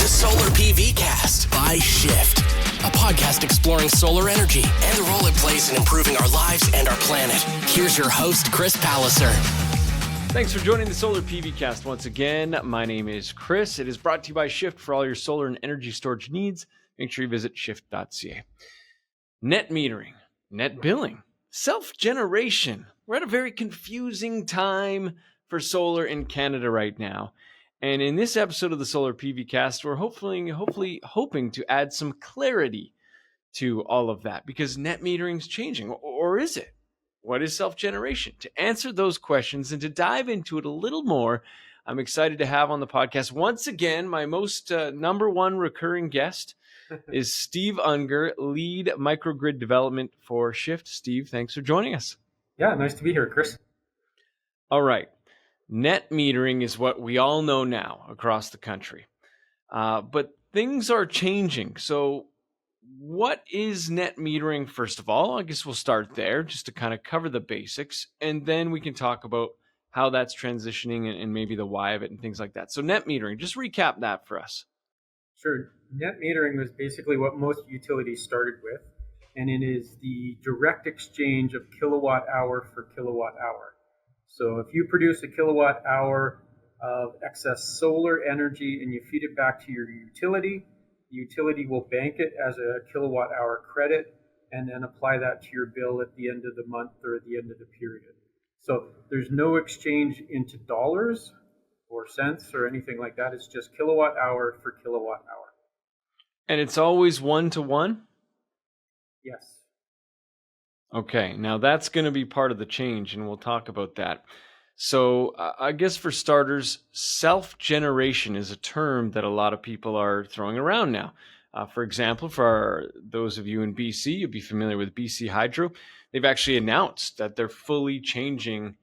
the Solar PVcast by Shift, a podcast exploring solar energy and the role it plays in improving our lives and our planet. Here's your host, Chris Palliser. Thanks for joining the Solar PVcast once again. My name is Chris. It is brought to you by Shift for all your solar and energy storage needs. Make sure you visit shift.ca. Net metering, net billing, self-generation. We're at a very confusing time for solar in Canada right now. And in this episode of the Solar PVcast, we're hopefully hoping to add some clarity to all of that, because net metering is changing. Or is it? What is self-generation? To answer those questions and to dive into it a little more, I'm excited to have on the podcast once again my most number one recurring guest is Steve Unger, lead Microgrid Development for Shift. Steve, thanks for joining us. Yeah, nice to be here, Chris. All right. Net metering is what we all know now across the country. But things are changing. So what is net metering, first of all? I guess we'll start there just to kind of cover the basics. And then we can talk about how that's transitioning and maybe the why of it and things like that. So net metering, just recap that for us. Sure. Net metering was basically what most utilities started with. And it is the direct exchange of kilowatt hour for kilowatt hour. So if you produce a kilowatt hour of excess solar energy and you feed it back to your utility, the utility will bank it as a kilowatt hour credit and then apply that to your bill at the end of the month or at the end of the period. So there's no exchange into dollars or cents or anything like that. It's just kilowatt hour for kilowatt hour. And it's always 1-to-1? Yes. Okay, now that's going to be part of the change, and we'll talk about that. So I guess for starters, self-generation is a term that a lot of people are throwing around now. For example, for those of you in BC, you'll be familiar with BC Hydro. They've actually announced that they're fully changing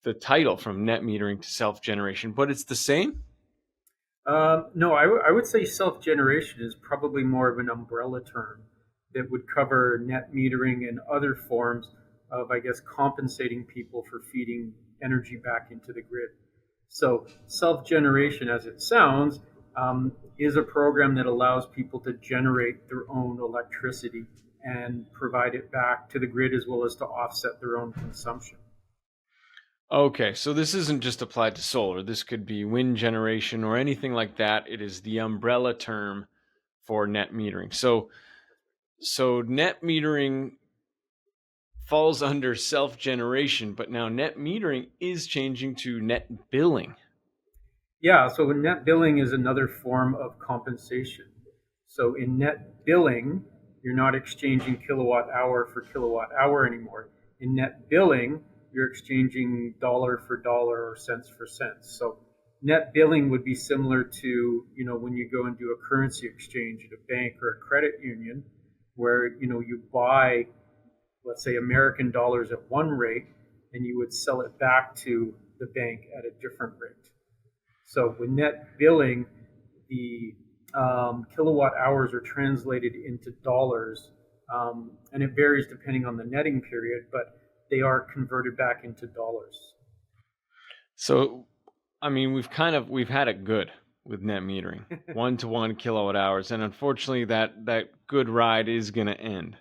the title from net metering to self-generation, but it's the same? No, I would say self-generation is probably more of an umbrella term that would cover net metering and other forms of, I guess, compensating people for feeding energy back into the grid. So self-generation, as it sounds, is a program that allows people to generate their own electricity and provide it back to the grid, as well as to offset their own consumption. Okay, so this isn't just applied to solar. This could be wind generation or anything like that. It is the umbrella term for net metering. So net metering falls under self-generation, but now net metering is changing to net billing. Yeah, so net billing is another form of compensation. So in net billing, you're not exchanging kilowatt hour for kilowatt hour anymore. In net billing, you're exchanging dollar for dollar or cents for cents. So net billing would be similar to, when you go and do a currency exchange at a bank or a credit union, where you buy, let's say, American dollars at one rate, and you would sell it back to the bank at a different rate. So with net billing, the kilowatt hours are translated into dollars, and it varies depending on the netting period, but they are converted back into dollars. So, I mean, we've had it good with net metering, 1-to-1 kilowatt hours, and unfortunately, that good ride is going to end.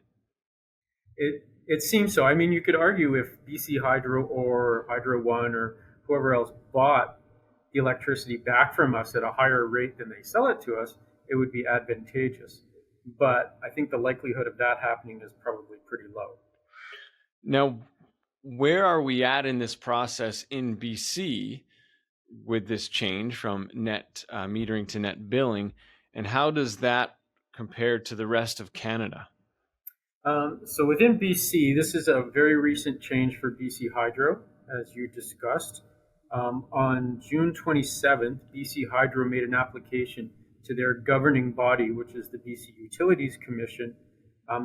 It seems so. I mean, you could argue if BC Hydro or Hydro One or whoever else bought the electricity back from us at a higher rate than they sell it to us, it would be advantageous. But I think the likelihood of that happening is probably pretty low. Now, where are we at in this process in BC with this change from net metering to net billing, and how does that compare to the rest of Canada? So within BC, this is a very recent change for BC Hydro, as you discussed. On June 27th, BC Hydro made an application to their governing body, which is the BC Utilities Commission,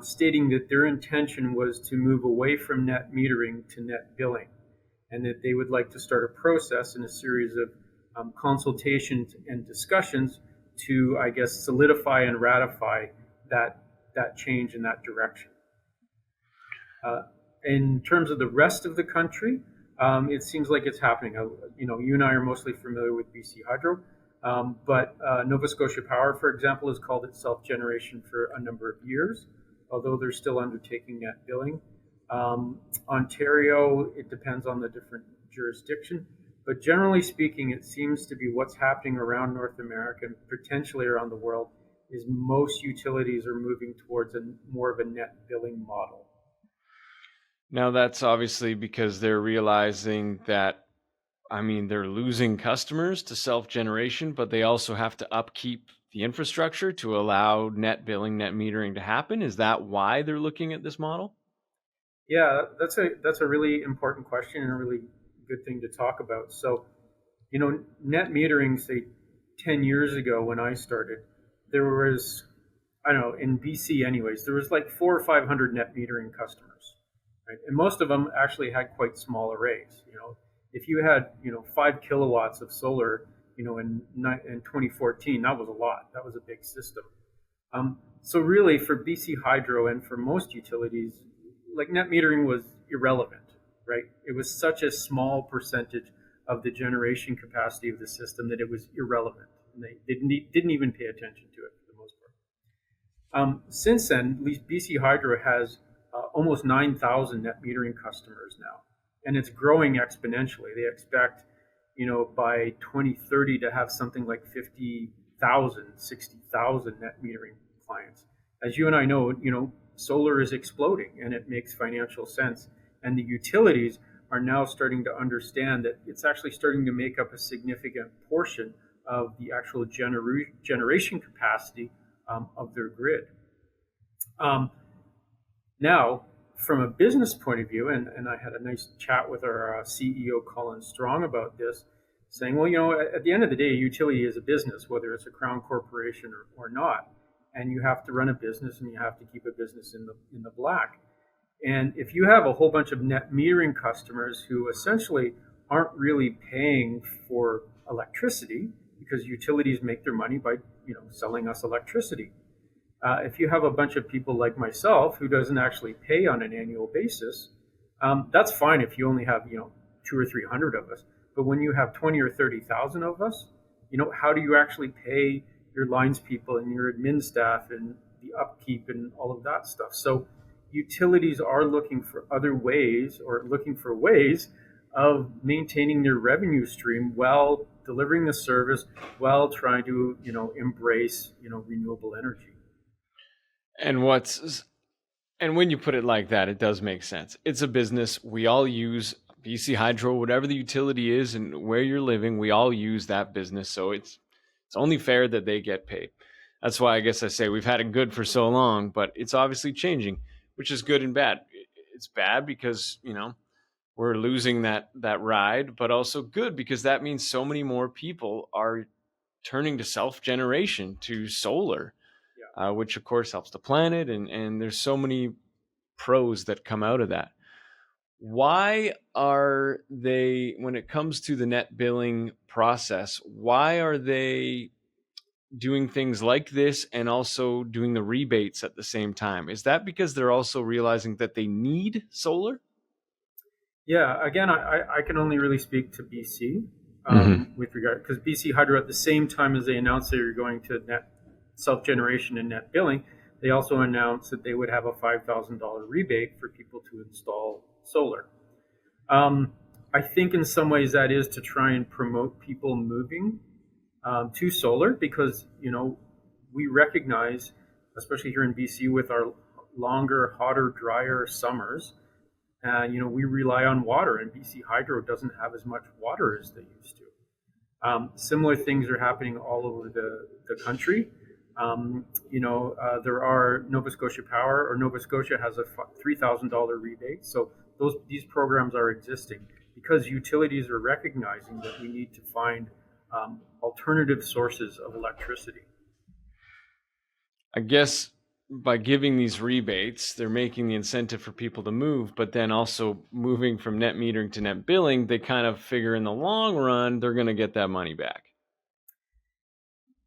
stating that their intention was to move away from net metering to net billing, and that they would like to start a process and a series of consultations and discussions to, I guess, solidify and ratify that change in that direction. In terms of the rest of the country, it seems like it's happening. You and I are mostly familiar with BC Hydro. But Nova Scotia Power, for example, has called it self-generation for a number of years, although they're still undertaking net billing. Ontario, it depends on the different jurisdiction, but generally speaking, it seems to be what's happening around North America and potentially around the world is most utilities are moving towards more of a net billing model. Now, that's obviously because they're realizing that, they're losing customers to self-generation, but they also have to upkeep the infrastructure to allow net billing, net metering to happen. Is that why they're looking at this model? Yeah, that's a really important question and a really good thing to talk about. So, net metering, say 10 years ago when I started, there was, I don't know, in BC anyways, there was like 400 or 500 net metering customers, right? And most of them actually had quite small arrays. If you had, 5 kilowatts of solar, in 2014, that was a lot. That was a big system. So really for BC Hydro and for most utilities, like net metering was irrelevant, right? It was such a small percentage of the generation capacity of the system that it was irrelevant. And they didn't even pay attention to it for the most part. Since then, at least BC Hydro has almost 9,000 net metering customers now, and it's growing exponentially. They expect, by 2030 to have something like 50,000, 60,000 net metering clients. As you and I know, solar is exploding and it makes financial sense. And the utilities are now starting to understand that it's actually starting to make up a significant portion of the actual generation capacity of their grid. Now, from a business point of view, and I had a nice chat with our CEO, Colin Strong, about this, saying, well, at the end of the day, a utility is a business, whether it's a crown corporation or not. And you have to run a business and you have to keep a business in the black. And if you have a whole bunch of net metering customers who essentially aren't really paying for electricity, because utilities make their money by selling us electricity. If you have a bunch of people like myself who doesn't actually pay on an annual basis, that's fine if you only have 200 or 300 of us. But when you have 20 or 30,000 of us, how do you actually pay your lines people and your admin staff and the upkeep and all of that stuff? So utilities are looking for other ways, or looking for ways of maintaining their revenue stream while delivering the service, while trying to embrace renewable energy. And when you put it like that, it does make sense. It's a business. We all use BC Hydro, whatever the utility is and where you're living, we all use that business. So it's only fair that they get paid. That's why I guess I say we've had it good for so long, but it's obviously changing, which is good and bad. It's bad because, we're losing that ride, but also good because that means so many more people are turning to self-generation, to solar, which of course helps the planet. And there's so many pros that come out of that. Why are they, when it comes to the net billing process, why are they doing things like this and also doing the rebates at the same time? Is that because they're also realizing that they need solar? Yeah, again, I can only really speak to BC with regard, because BC Hydro, at the same time as they announced they were going to net self-generation and net billing, they also announced that they would have a $5,000 rebate for people to install solar. I think in some ways that is to try and promote people moving to solar, because we recognize, especially here in BC with our longer, hotter, drier summers, we rely on water, and BC Hydro doesn't have as much water as they used to. Similar things are happening all over the country. There are Nova Scotia Power, or Nova Scotia has a $3,000 rebate. So these programs are existing because utilities are recognizing that we need to find alternative sources of electricity. I guess by giving these rebates, they're making the incentive for people to move, but then also moving from net metering to net billing, they kind of figure in the long run, they're going to get that money back.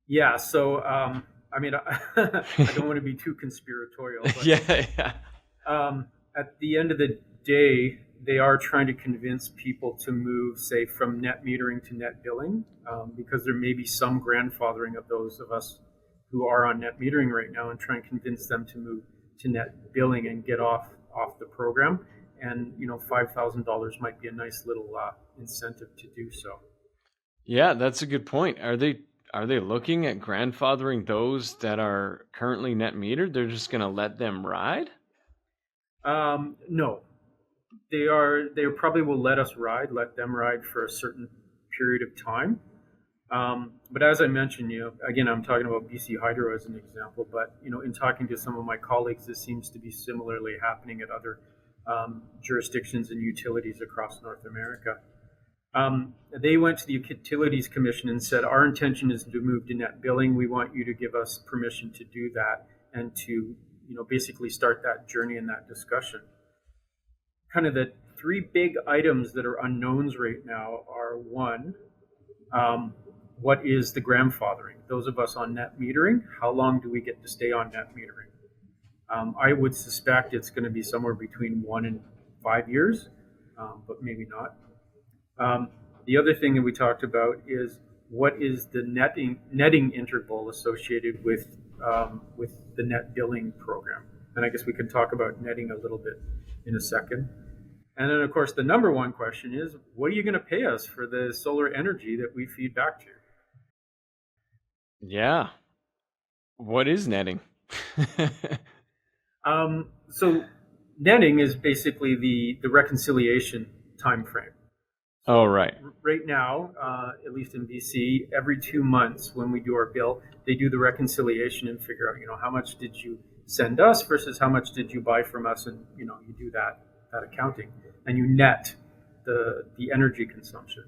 Yeah. So, I don't want to be too conspiratorial, but yeah. at the end of the day, they are trying to convince people to move, say, from net metering to net billing, because there may be some grandfathering of those of us who are on net metering right now, and try and convince them to move to net billing and get off the program. And $5,000 might be a nice little incentive to do so. Yeah, that's a good point. Are they looking at grandfathering those that are currently net metered? They're just going to let them ride? No, they probably will let them ride for a certain period of time. But as I mentioned, again, I'm talking about BC Hydro as an example, but in talking to some of my colleagues, this seems to be similarly happening at other jurisdictions and utilities across North America. They went to the Utilities Commission and said, our intention is to move to net billing. We want you to give us permission to do that and to basically start that journey and that discussion. Kind of the three big items that are unknowns right now are, one, what is the grandfathering? Those of us on net metering, how long do we get to stay on net metering? I would suspect it's going to be somewhere between 1 and 5 years, but maybe not. The other thing that we talked about is what is the netting interval associated with the net billing program. And I guess we can talk about netting a little bit in a second. And then, of course, the number one question is, what are you going to pay us for the solar energy that we feed back to you? Yeah. What is netting? So netting is basically the reconciliation time frame. Oh, right. Right now, at least in BC, every 2 months when we do our bill, they do the reconciliation and figure out, how much did you send us versus how much did you buy from us, and you do that accounting, and you net the energy consumption.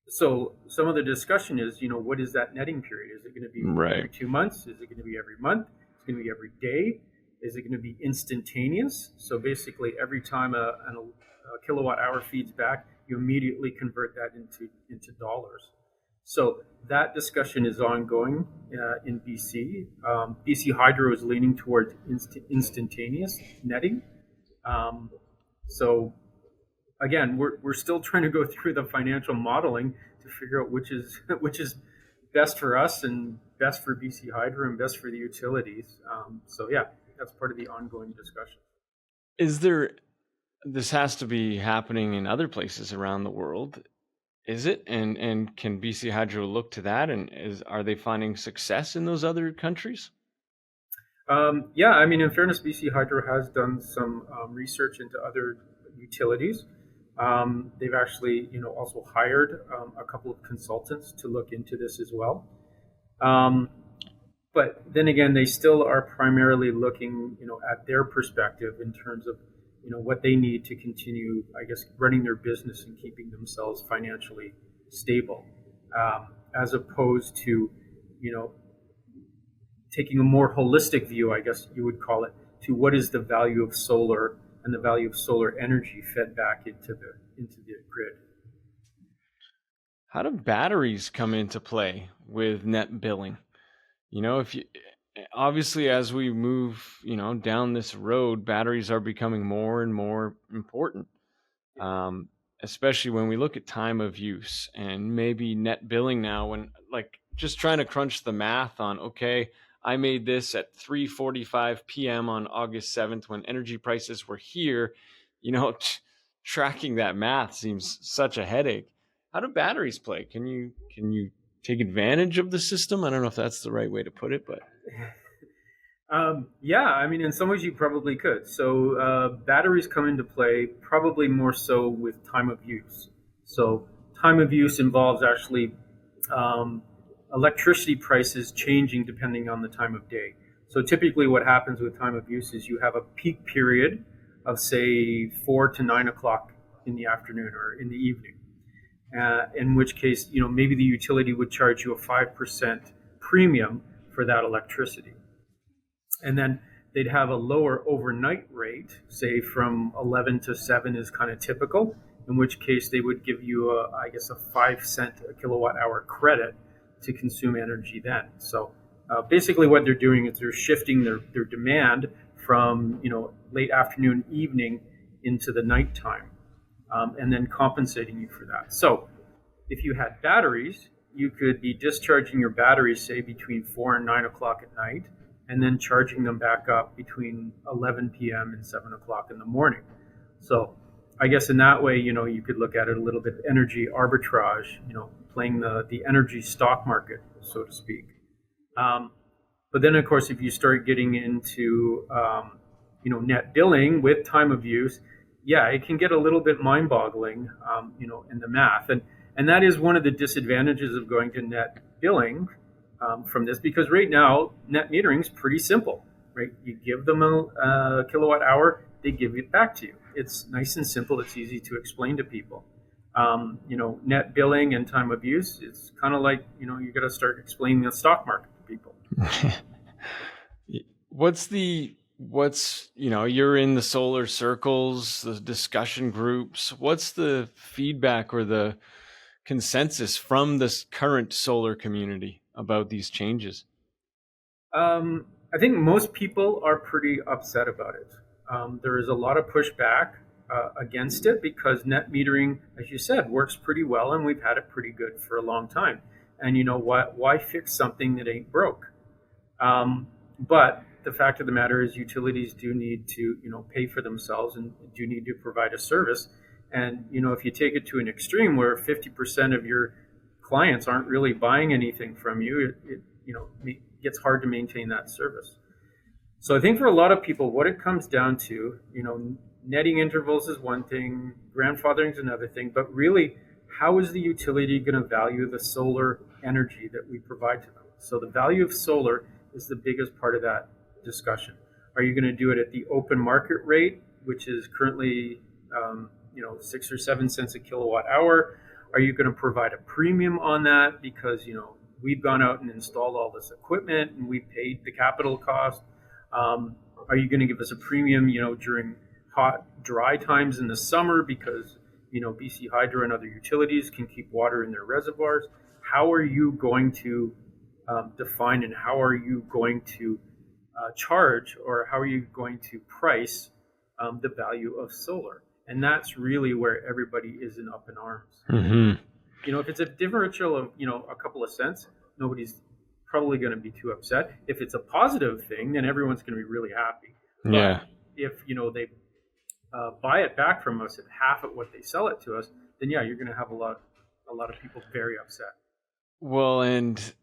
So some of the discussion is, what is that netting period? Is it going to be every 2 months? Is it going to be every month? Is it going to be every day? Is it going to be instantaneous? So basically, every time a kilowatt hour feeds back, you immediately convert that into dollars. So that discussion is ongoing in BC. BC Hydro is leaning towards instantaneous netting. So again, we're still trying to go through the financial modeling to figure out which is best for us and best for BC Hydro and best for the utilities. So yeah, that's part of the ongoing discussion. This has to be happening in other places around the world, is it? And can BC Hydro look to that? And are they finding success in those other countries? Yeah, I mean, in fairness, BC Hydro has done some research into other utilities. They've actually, also hired a couple of consultants to look into this as well. But then again, they still are primarily looking, at their perspective in terms of, what they need to continue, I guess, running their business and keeping themselves financially stable, as opposed to, taking a more holistic view, I guess you would call it, to what is the value of solar and the value of solar energy fed back into the grid. How do batteries come into play with net billing? Obviously, as we move, down this road, batteries are becoming more and more important, especially when we look at time of use and maybe net billing now, when just trying to crunch the math on, okay, I made this at 3:45 p.m. on August 7th when energy prices were here. Tracking that math seems such a headache. How do batteries play? Can you take advantage of the system? I don't know if that's the right way to put it, but yeah, I mean, in some ways you probably could. So batteries come into play probably more so with time of use. So time of use involves actually electricity prices changing depending on the time of day. So typically what happens with time of use is you have a peak period of, say, 4 to 9 o'clock in the afternoon or in the evening, in which case, maybe the utility would charge you a 5% premium for that electricity. And then they'd have a lower overnight rate, say from 11 to 7 is kind of typical, in which case they would give you a 5-cent a kilowatt hour credit to consume energy then. So basically what they're doing is they're shifting their demand from late afternoon, evening into the nighttime, and then compensating you for that. So if you had batteries, you could be discharging your batteries, say between 4 and 9 o'clock at night, and then charging them back up between 11 p.m. and 7 o'clock in the morning. So I guess in that way, you could look at it a little bit energy arbitrage, playing the energy stock market, so to speak. But then, of course, if you start getting into, net billing with time of use, yeah, it can get a little bit mind-boggling, in the math. And that is one of the disadvantages of going to net billing from this, because right now, net metering is pretty simple, right? You give them a kilowatt hour, they give it back to you. It's nice and simple. It's easy to explain to people. Net billing and time of use, it's kind of like, you got to start explaining the stock market to people. You're in the solar circles, the discussion groups. What's the feedback or the consensus from this current solar community about these changes? I think most people are pretty upset about it. There is a lot of pushback against it because net metering, as you said, works pretty well, and we've had it pretty good for a long time. And you know what? Why fix something that ain't broke? But the fact of the matter is, utilities do need to, pay for themselves and do need to provide a service. And if you take it to an extreme where 50% of your clients aren't really buying anything from you, it gets hard to maintain that service. So I think for a lot of people, what it comes down to, netting intervals is one thing, grandfathering is another thing, but really, how is the utility going to value the solar energy that we provide to them? So the value of solar is the biggest part of that discussion. Are you going to do it at the open market rate, which is currently 6 or 7 cents a kilowatt hour? Are you going to provide a premium on that because we've gone out and installed all this equipment and we paid the capital cost? Are you going to give us a premium during hot, dry times in the summer because BC Hydro and other utilities can keep water in their reservoirs? How are you going to define, and how are you going to charge, or how are you going to price the value of solar? And that's really where everybody is up in arms. Mm-hmm. If it's a differential of a couple of cents, nobody's probably going to be too upset. If it's a positive thing, then everyone's going to be really happy. Yeah. But if they buy it back from us at half at what they sell it to us, then yeah, you're going to have a lot of people very upset. Well, and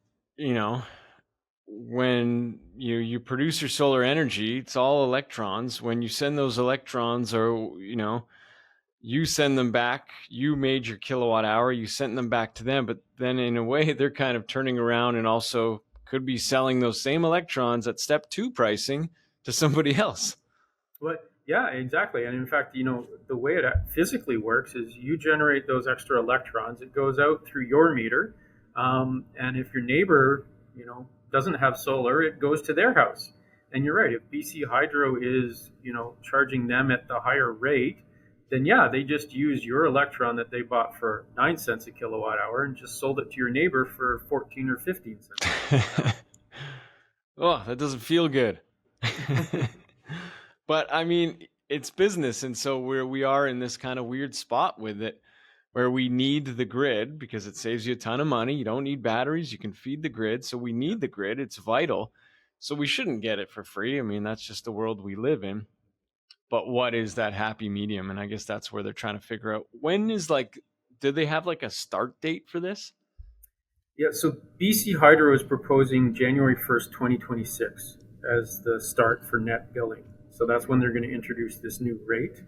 when you produce your solar energy, it's all electrons. When you send those electrons, or you send them back, you made your kilowatt hour, you sent them back to them, but then in a way they're kind of turning around and also could be selling those same electrons at step 2 pricing to somebody else. Well, yeah, exactly. And in fact, the way it physically works is you generate those extra electrons, it goes out through your meter, and if your neighbor doesn't have solar, it goes to their house. And you're right, if BC Hydro is charging them at the higher rate, then yeah, they just used your electron that they bought for 9 cents a kilowatt hour and just sold it to your neighbor for 14 or 15 cents. Oh, that doesn't feel good. But I mean, it's business. And so we are in this kind of weird spot with it where we need the grid because it saves you a ton of money. You don't need batteries. You can feed the grid. So we need the grid. It's vital. So we shouldn't get it for free. I mean, that's just the world we live in. But what is that happy medium? And I guess that's where they're trying to figure out do they have a start date for this? Yeah, so BC Hydro is proposing January 1st, 2026 as the start for net billing. So that's when they're going to introduce this new rate.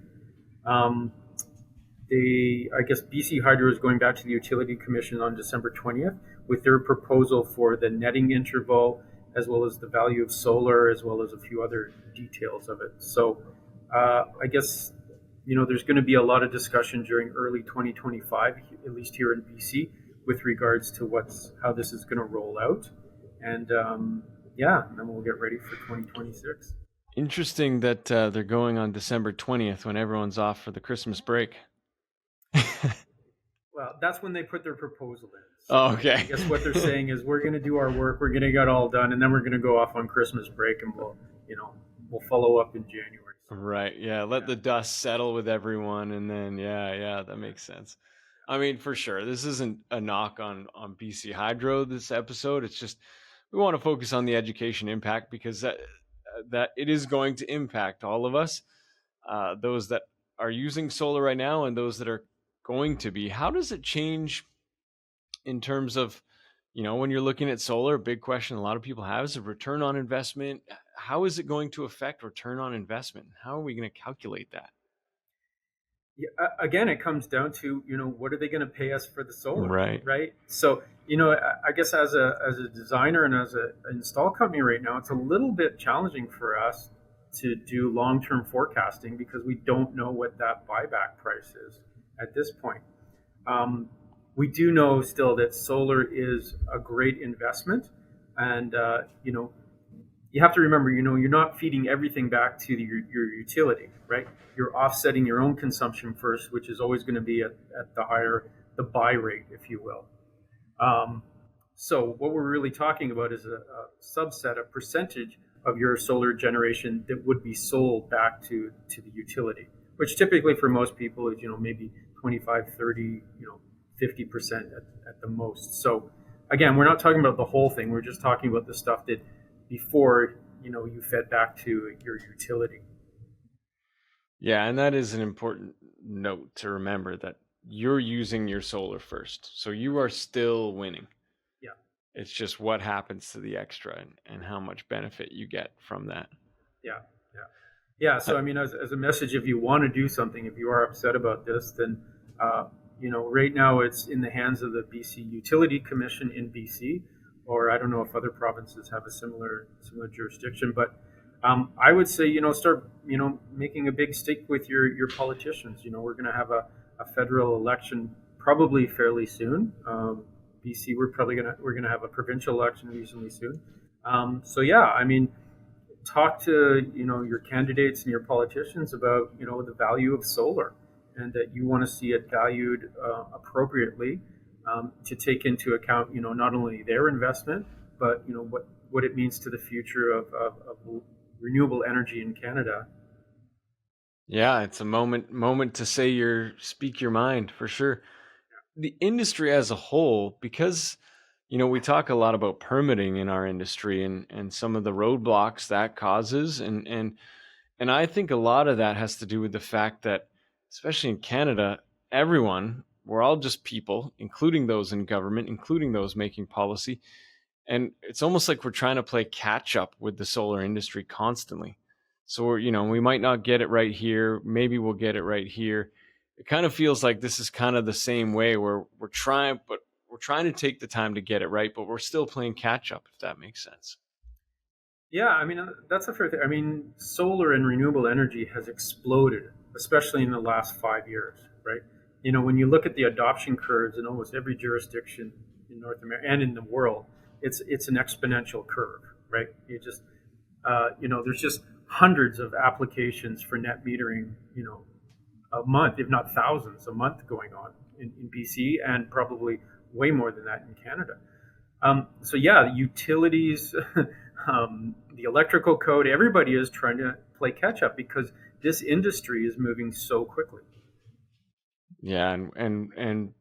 I guess BC Hydro is going back to the Utility Commission on December 20th with their proposal for the netting interval, as well as the value of solar, as well as a few other details of it. So I guess, there's going to be a lot of discussion during early 2025, at least here in BC, with regards to how this is going to roll out. And and then we'll get ready for 2026. Interesting that they're going on December 20th when everyone's off for the Christmas break. Well, that's when they put their proposal in. So okay. I guess what they're saying is we're going to do our work, we're going to get all done, and then we're going to go off on Christmas break, and we'll follow up in January. Right. Yeah. Let the dust settle with everyone, and then that makes sense. I mean, for sure, this isn't a knock on BC Hydro. This episode, it's just we want to focus on the education impact because that it is going to impact all of us, those that are using solar right now and those that are going to be. How does it change in terms of, when you're looking at solar? A big question a lot of people have is a return on investment. How is it going to affect return on investment? How are we going to calculate that? Yeah, again, it comes down to, what are they going to pay us for the solar, Right. right? So, I guess as a designer and as an install company right now, it's a little bit challenging for us to do long-term forecasting because we don't know what that buyback price is at this point. We do know still that solar is a great investment, and you have to remember, you're not feeding everything back to your utility, right? You're offsetting your own consumption first, which is always going to be at the buy rate, if you will. So what we're really talking about is a subset, a percentage of your solar generation that would be sold back to the utility, which typically for most people is, maybe 25, 30, 50% at the most. So again, we're not talking about the whole thing. We're just talking about the stuff that before, you fed back to your utility. Yeah, and that is an important note to remember, that you're using your solar first. So you are still winning. Yeah. It's just what happens to the extra and how much benefit you get from that. Yeah. So, as a message, if you want to do something, if you are upset about this, then, right now it's in the hands of the BC Utility Commission in BC, or I don't know if other provinces have a similar jurisdiction, but I would say, start, making a big stick with your politicians. We're going to have a federal election probably fairly soon. BC, we're going to have a provincial election reasonably soon. Talk to, your candidates and your politicians about, the value of solar, and that you want to see it valued appropriately, to take into account, not only their investment, but, what it means to the future of renewable energy in Canada. Yeah, it's a moment to speak your mind, for sure. The industry as a whole, because we talk a lot about permitting in our industry and some of the roadblocks that causes, and I think a lot of that has to do with the fact that, especially in Canada, we're all just people, including those in government, including those making policy. And it's almost like we're trying to play catch up with the solar industry constantly. So we might not get it right here. Maybe we'll get it right here. It kind of feels like this is kind of the same way, where we're trying to take the time to get it right, but we're still playing catch up, if that makes sense. Yeah, that's a fair thing. Solar and renewable energy has exploded, especially in the last 5 years, right? When you look at the adoption curves in almost every jurisdiction in North America and in the world, it's an exponential curve, right? There's just hundreds of applications for net metering, a month, if not thousands a month going on in BC, and probably way more than that in Canada. The utilities, the electrical code, everybody is trying to play catch up because this industry is moving so quickly. Yeah, and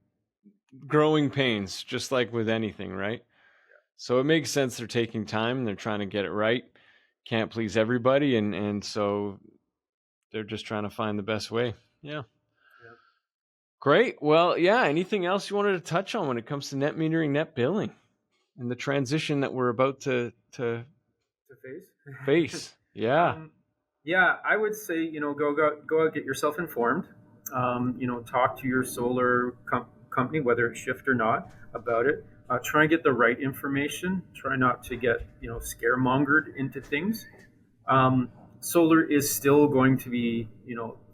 growing pains, just like with anything, right? So it makes sense they're taking time and they're trying to get it right. Can't please everybody, and so they're just trying to find the best way. Yeah. Great. Well, yeah, anything else you wanted to touch on when it comes to net metering, net billing, and the transition that we're about to face? Yeah. I would say, go out, get yourself informed. Talk to your solar company, whether it's Shift or not, about it. Try and get the right information. Try not to get, scaremongered into things. Solar is still going to be,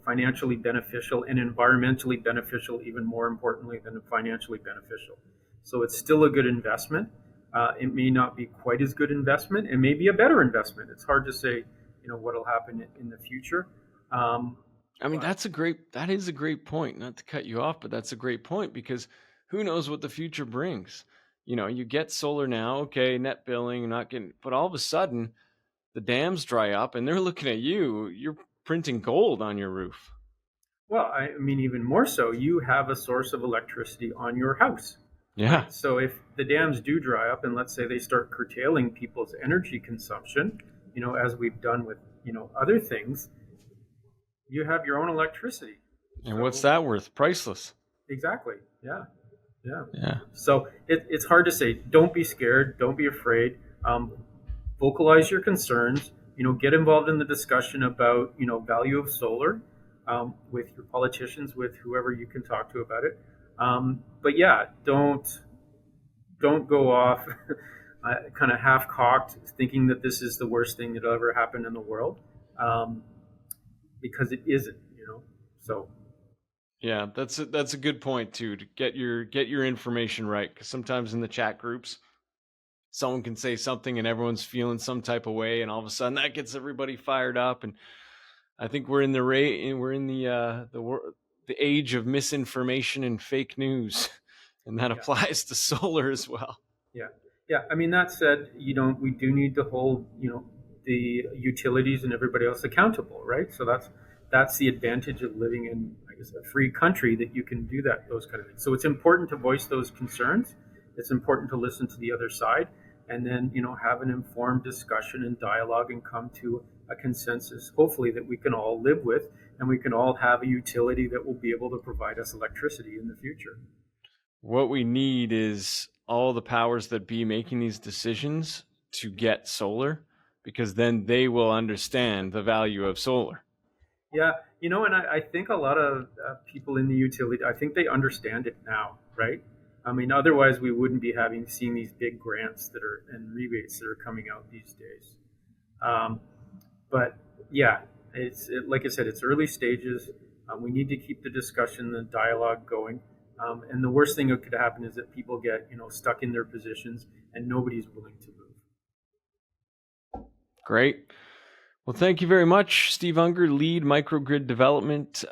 financially beneficial and environmentally beneficial, even more importantly than financially beneficial. So it's still a good investment. It may not be quite as good investment. It may be a better investment. It's hard to say, what'll happen in the future. That is a great point. Not to cut you off, but that's a great point, because who knows what the future brings. You get solar now, okay, net billing, not getting, but all of a sudden the dams dry up and they're looking at you, you're printing gold on your roof. Well, I mean, even more so, you have a source of electricity on your house. Yeah. Right? So if the dams do dry up and let's say they start curtailing people's energy consumption, as we've done with, other things, you have your own electricity. And what's that worth? Priceless. Exactly. Yeah. Yeah. So it's hard to say. Don't be scared. Don't be afraid. Vocalize your concerns. Get involved in the discussion about value of solar with your politicians, with whoever you can talk to about it. But yeah, don't go off kind of half-cocked, thinking that this is the worst thing that'll ever happen in the world, because it isn't. So. Yeah, that's a good point too, to get your information right, because sometimes in the chat groups, someone can say something and everyone's feeling some type of way, and all of a sudden that gets everybody fired up. And I think we're in the age of misinformation and fake news, and that applies to solar as well. Yeah. I mean, that said, we do need to hold the utilities and everybody else accountable, right? So that's the advantage of living in, I guess, a free country, that you can do those kind of things. So it's important to voice those concerns. It's important to listen to the other side, and then have an informed discussion and dialogue and come to a consensus, hopefully, that we can all live with, and we can all have a utility that will be able to provide us electricity in the future. What we need is all the powers that be making these decisions to get solar, because then they will understand the value of solar. Yeah, and I think a lot of people in the utility, I think they understand it now, right? I mean, otherwise we wouldn't be seeing these big grants and rebates that are coming out these days. But yeah, like I said, it's early stages. We need to keep the discussion, the dialogue going. And the worst thing that could happen is that people get, stuck in their positions and nobody's willing to move. Great. Well, thank you very much, Steve Unger, lead Microgrid Development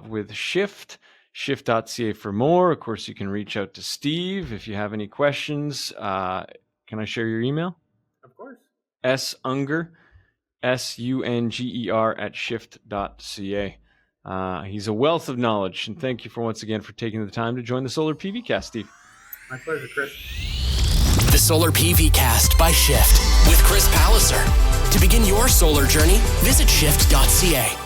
with Shift, shift.ca for more. Of course, you can reach out to Steve if you have any questions. Can I share your email? Of course. sunger, SUNGER @shift.ca. He's a wealth of knowledge, and thank you once again for taking the time to join the Solar PVcast, Steve. My pleasure, Chris. The Solar PVcast by Shift with Chris Palliser. To begin your solar journey, visit shift.ca.